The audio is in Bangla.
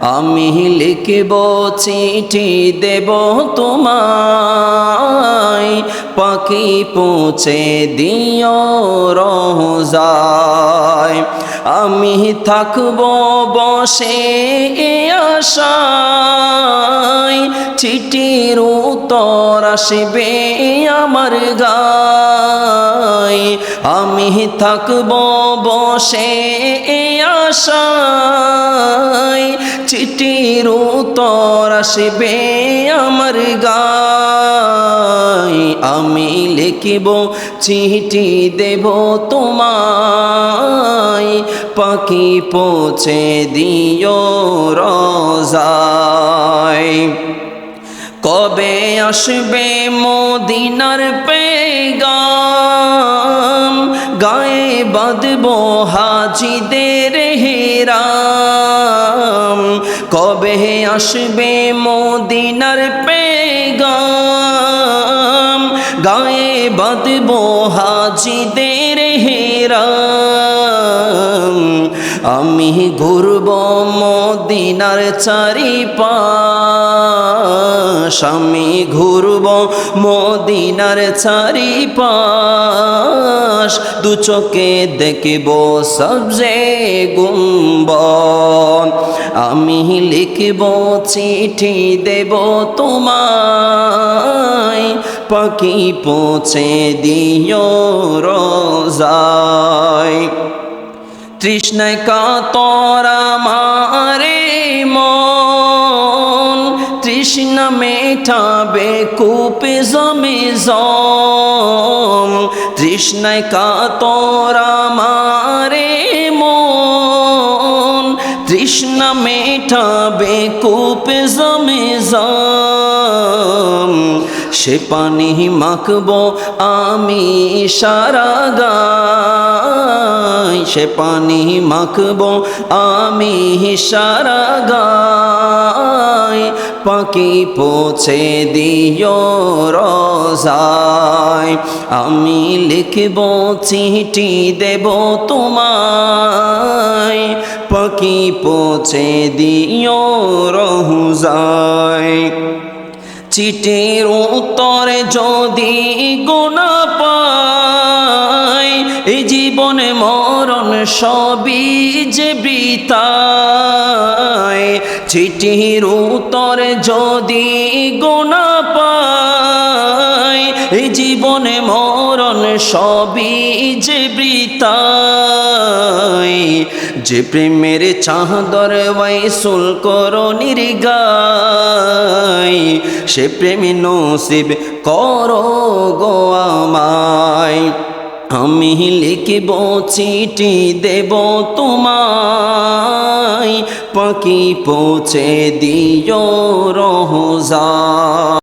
আমি লিখব চিঠি দেব তোমায়, পাখি পৌঁছে দিও রোজায়। আমি থাকব বসে এ আশায়, চিঠির উত্তর আসবে আমার গায়। আমি থাকব বসে এ আশায়, চিঠির উত্তর আসবে আমার গায়। আমি লিখিব চিঠি দেব তোমায়, পাখি পৌঁছে দিও রোজায়। কবে আসবে মদিনার পেগাম, গায়ে বাঁধব হাজিদের হেরাম। কবে আসবে মদিনার পেগাম, গায়ে বাঁধব হাজিদের হেরাম। আমি ঘুরব মদিনার চারিপাশ, আমি ঘুরব মদিনার চারিপাশ। দু চোখে দেখব সবজে গুম্বদ। আমি লিখব চিঠি দেব তোমায়, পাখি পৌঁছে দিও রোজায়। তৃষ্ণায় কাতর আমারে মন, তৃষ্ণা মেটাবে কূপে জমে জম। তৃষ্ণায় কাতর আমারে মন, তৃষ্ণা মেটাবে কূপে জমে জম। সে পানি মাখব আমি সারা গায়, সে পানি মাখব আমি সারা গায়। পাখি পৌঁছে দিও রোজায়। আমি লিখব চিঠি দেব তোমায়, পাখি পৌঁছে দিও রোজায়। চিঠির উত্তরে যদি গুনা পাই, এই জীবনে মরণ সবই যে বৃথায়। চিঠির উত্তরে যদি গুনা পাই, এই জীবনে মরণ সবই যে বৃথায়। যে প্রেমের চাদর ওয়াইসুল করণীর গায়, সে প্রেমী নসিব করো গো আমায়। আমি লিখব চিঠি দেব তোমায়, পাখি পৌঁছে দিও রোজায়।